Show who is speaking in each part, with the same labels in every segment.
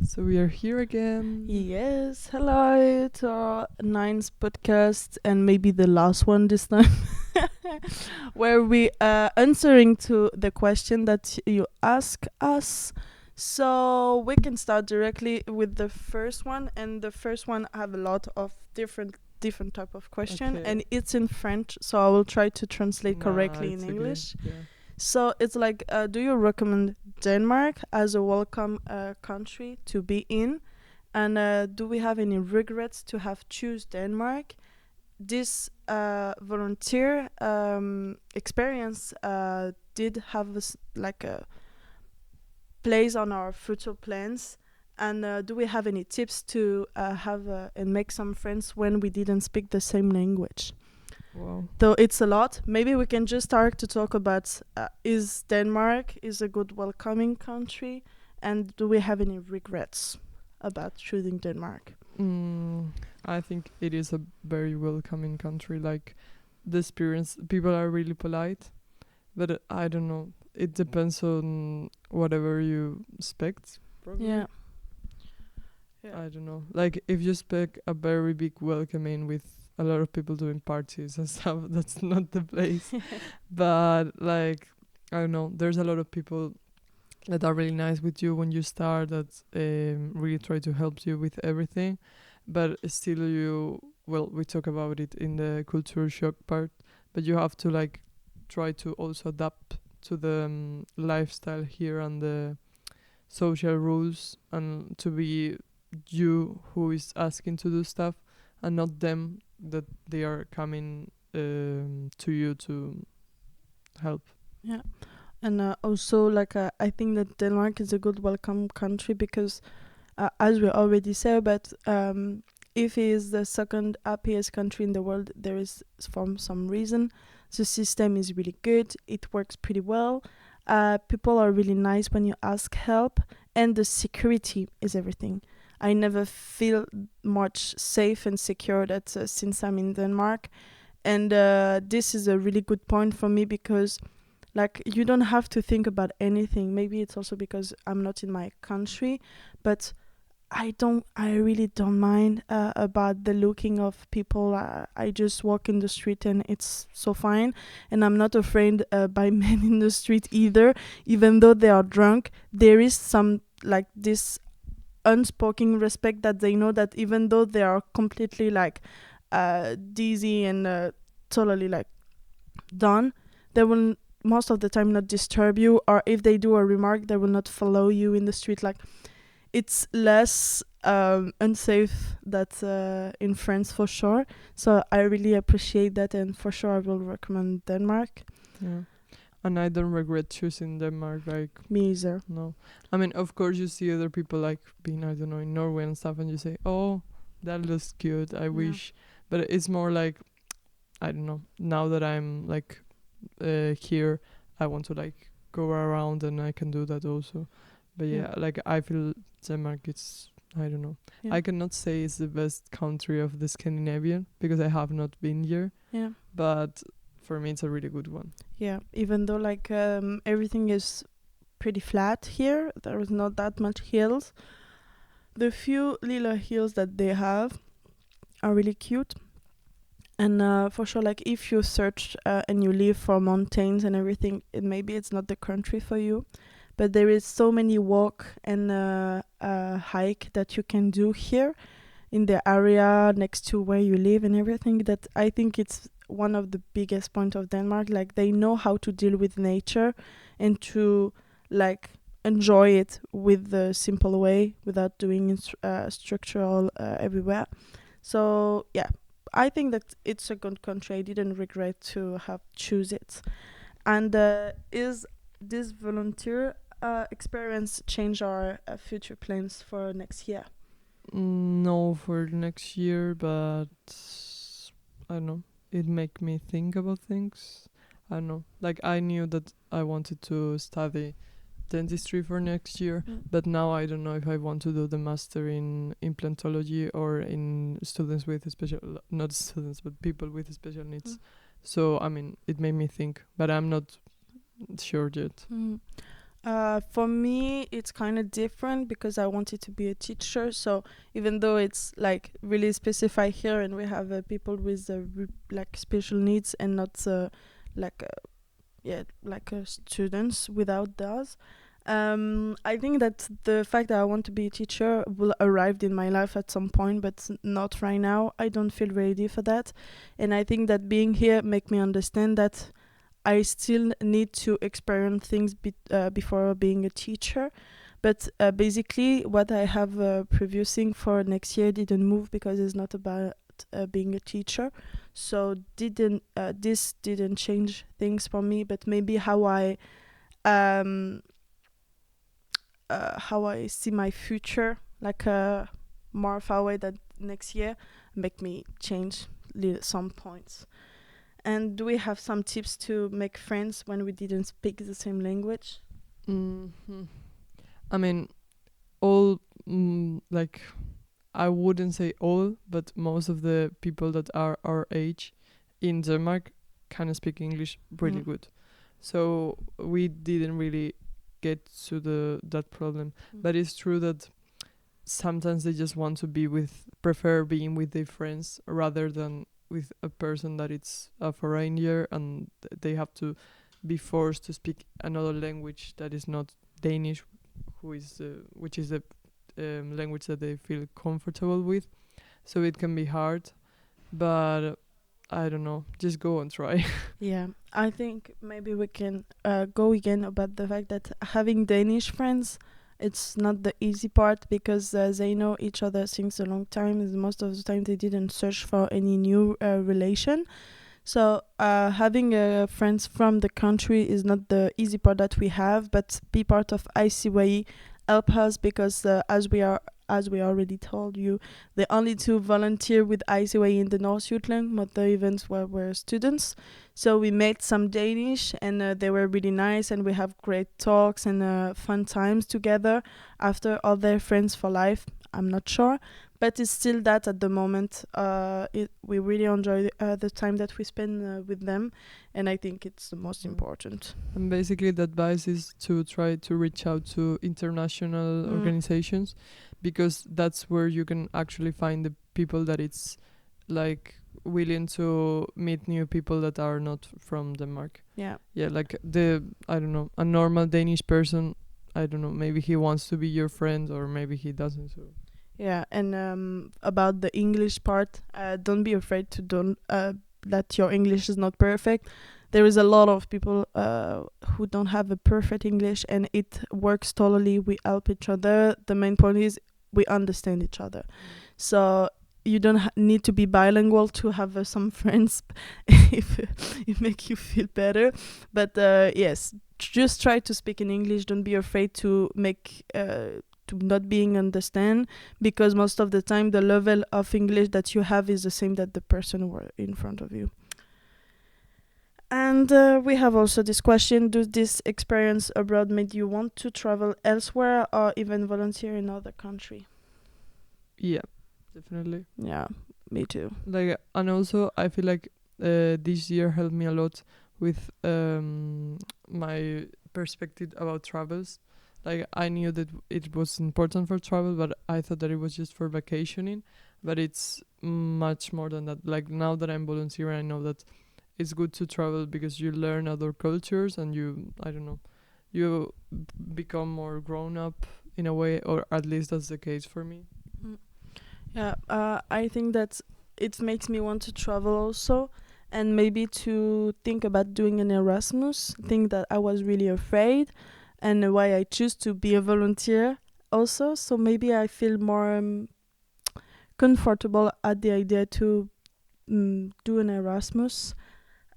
Speaker 1: So we are here again.
Speaker 2: Yes, hello to our ninth podcast and maybe the last one this time, where we are answering to the question that you ask us. So we can start directly with the first one, and the first one have a lot of different type of question,
Speaker 1: Okay.
Speaker 2: and it's in French, so I will try to translate correctly in
Speaker 1: it's okay.
Speaker 2: English.
Speaker 1: Yeah.
Speaker 2: So it's like, do you recommend Denmark as a welcome country to be in? And do we have any regrets to have choose Denmark? This volunteer experience did have like a place on our future plans. And do we have any tips to have and make some friends when we didn't speak the same language?
Speaker 1: Wow.
Speaker 2: Though it's a lot, maybe we can just start to talk about is Denmark is a good welcoming country, and do we have any regrets about choosing Denmark?
Speaker 1: I think it is a very welcoming country. Like the experience, people are really polite, but I don't know. It depends on whatever you expect. Probably.
Speaker 2: Yeah.
Speaker 1: I don't know. Like if you expect a very big welcoming with a lot of people doing parties and stuff, that's not the place. But like I don't know, there's a lot of people that are really nice with you when you start, that really try to help you with everything, but still we talk about it in the culture shock part, but you have to like try to also adapt to the lifestyle here and the social rules, and to be you who is asking to do stuff and not them that they are coming to you to help.
Speaker 2: Yeah. And also, like, I think that Denmark is a good welcome country because, as we already said, but if it is the second happiest country in the world, there is for some reason. The system is really good. It works pretty well. People are really nice when you ask help, and the security is everything. I never feel much safe and secure that since I'm in Denmark, and this is a really good point for me because like you don't have to think about anything. Maybe it's also because I'm not in my country, but I really don't mind about the looking of people. I just walk in the street and it's so fine, and I'm not afraid by men in the street either. Even though they are drunk, there is some like this unspoken respect that they know that even though they are completely like dizzy and totally like done, they will most of the time not disturb you, or if they do a remark, they will not follow you in the street. Like it's less unsafe that in France for sure. So I really appreciate that, and for sure I will recommend Denmark.
Speaker 1: Yeah. And I don't regret choosing Denmark. Like
Speaker 2: Me either.
Speaker 1: no, I mean of course you see other people like being, I don't know, in Norway and stuff, and you say, oh, that looks cute. I wish, but it's more like I don't know. Now that I'm like here, I want to like go around, and I can do that also. But yeah, like I feel Denmark, it's I don't know.
Speaker 2: Yeah.
Speaker 1: I cannot say it's the best country of the Scandinavian because I have not been here.
Speaker 2: Yeah.
Speaker 1: But for me, it's a really good one.
Speaker 2: Yeah, even though like everything is pretty flat here, there is not that much hills. The few little hills that they have are really cute. And for sure, like if you search and you live for mountains and everything, maybe it's not the country for you. But there is so many walk and hike that you can do here in the area next to where you live and everything, that I think it's one of the biggest point of Denmark. Like they know how to deal with nature and to like enjoy it with the simple way without doing structural everywhere. So yeah, I think that it's a good country. I didn't regret to have choose it. And is this volunteer experience change our future plans for next year?
Speaker 1: No, for next year, but I don't know. It make me think about things. I don't know. Like I knew that I wanted to study dentistry for next year, but now I don't know if I want to do the master in implantology or in students with special, not students, but people with special needs. So I mean, it made me think, but I'm not sure yet.
Speaker 2: For me, it's kind of different because I wanted to be a teacher. So even though it's like really specified here, and we have people with like special needs and not like students without those. I think that the fact that I want to be a teacher will arrive in my life at some point, but not right now. I don't feel ready for that, and I think that being here make me understand that I still need to experience things before being a teacher. But basically, what I have producing for next year didn't move because it's not about being a teacher. So didn't this didn't change things for me, but maybe um, how I see my future, like more far away than next year, make me change some points. And do we have some tips to make friends when we didn't speak the same language?
Speaker 1: Hmm. I mean, all like I wouldn't say all, but most of the people that are our age in Denmark kind of speak English really good. So we didn't really get to that problem. But it's true that sometimes they just want to prefer being with their friends rather than with a person that it's a foreigner, and they have to be forced to speak another language that is not Danish, which is the language that they feel comfortable with. So it can be hard, but I don't know, just go and try.
Speaker 2: Yeah, I think maybe we can go again about the fact that having Danish friends, it's not the easy part because they know each other since a long time. And most of the time, they didn't search for any new relation. So having friends from the country is not the easy part that we have, but be part of ICYE help us because as we already told you, the only two volunteer with ICYE in the North Jutland, but the events were students. So we met some Danish and they were really nice and we have great talks and fun times together after all their friends for life. I'm not sure, but it's still that at the moment. We really enjoy the time that we spend with them, and I think it's the most important.
Speaker 1: And basically, the advice is to try to reach out to international organizations, because that's where you can actually find the people that it's like willing to meet new people that are not from Denmark.
Speaker 2: Yeah.
Speaker 1: Yeah, like I don't know, a normal Danish person, I don't know, maybe he wants to be your friend or maybe he doesn't. So
Speaker 2: Yeah, and about the English part, don't be afraid to don't that your English is not perfect. There is a lot of people who don't have a perfect English, and it works totally. We help each other. The main point is we understand each other. So you don't need to be bilingual to have some friends if it make you feel better. But yes, just try to speak in English. Don't be afraid to make to not being understand, because most of the time the level of English that you have is the same that the person were in front of you. And we have also this question: does this experience abroad made you want to travel elsewhere or even volunteer in other country?
Speaker 1: yeah, definitely.
Speaker 2: Yeah, me too.
Speaker 1: Like, and also I feel like this year helped me a lot with my perspective about travels. Like, I knew that it was important for travel, but I thought that it was just for vacationing. But it's much more than that. Like, now that I'm volunteering, I know that it's good to travel because you learn other cultures and I don't know, you become more grown up in a way, or at least that's the case for me.
Speaker 2: Yeah, I think that it makes me want to travel also, and maybe to think about doing an Erasmus. Think that I was really afraid, and why I choose to be a volunteer also. So maybe I feel more comfortable at the idea to do an Erasmus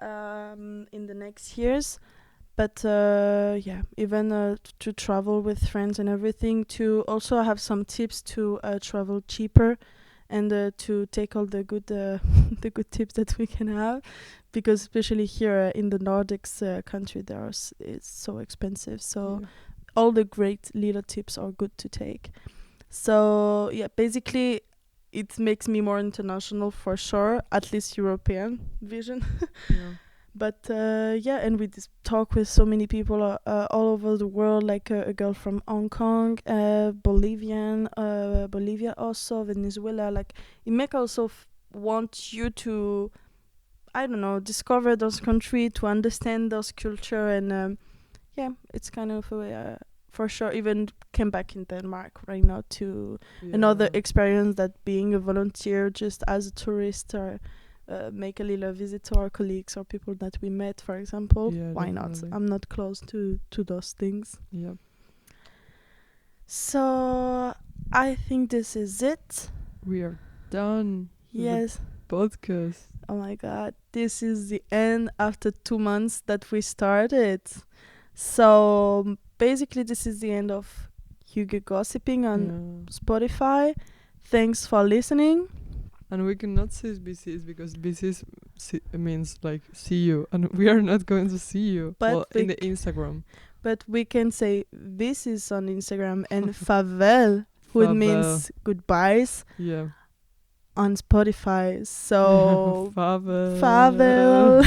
Speaker 2: in the next years. But yeah, even to travel with friends and everything, to also have some tips to travel cheaper, and to take all the good the good tips that we can have, because especially here in the Nordics country, it's so expensive. So all the great little tips are good to take. So yeah, basically it makes me more international for sure, at least European vision.
Speaker 1: Yeah.
Speaker 2: But yeah, and we just talk with so many people all over the world, like a girl from Hong Kong, Bolivia also, Venezuela. Like it make also want you to, I don't know, discover those country, to understand those culture, and yeah, it's kind of for sure. Even came back in Denmark right now to another experience, that being a volunteer just as a tourist, or make a little visit to our colleagues or people that we met, for example.
Speaker 1: Yeah,
Speaker 2: Why
Speaker 1: definitely.
Speaker 2: not? I'm not close to those things.
Speaker 1: Yeah.
Speaker 2: So I think this is it.
Speaker 1: We are done.
Speaker 2: Yes.
Speaker 1: Podcast.
Speaker 2: Oh my god, this is the end after 2 months that we started. So basically, this is the end of Hygge Gossiping on Spotify. Thanks for listening.
Speaker 1: And we cannot say BCs because BCs means like see you, and we are not going to see you.
Speaker 2: But
Speaker 1: in the Instagram.
Speaker 2: But we can say this is on Instagram, and farewell, which means goodbyes.
Speaker 1: Yeah.
Speaker 2: On Spotify. So
Speaker 1: farewell.
Speaker 2: Farewell.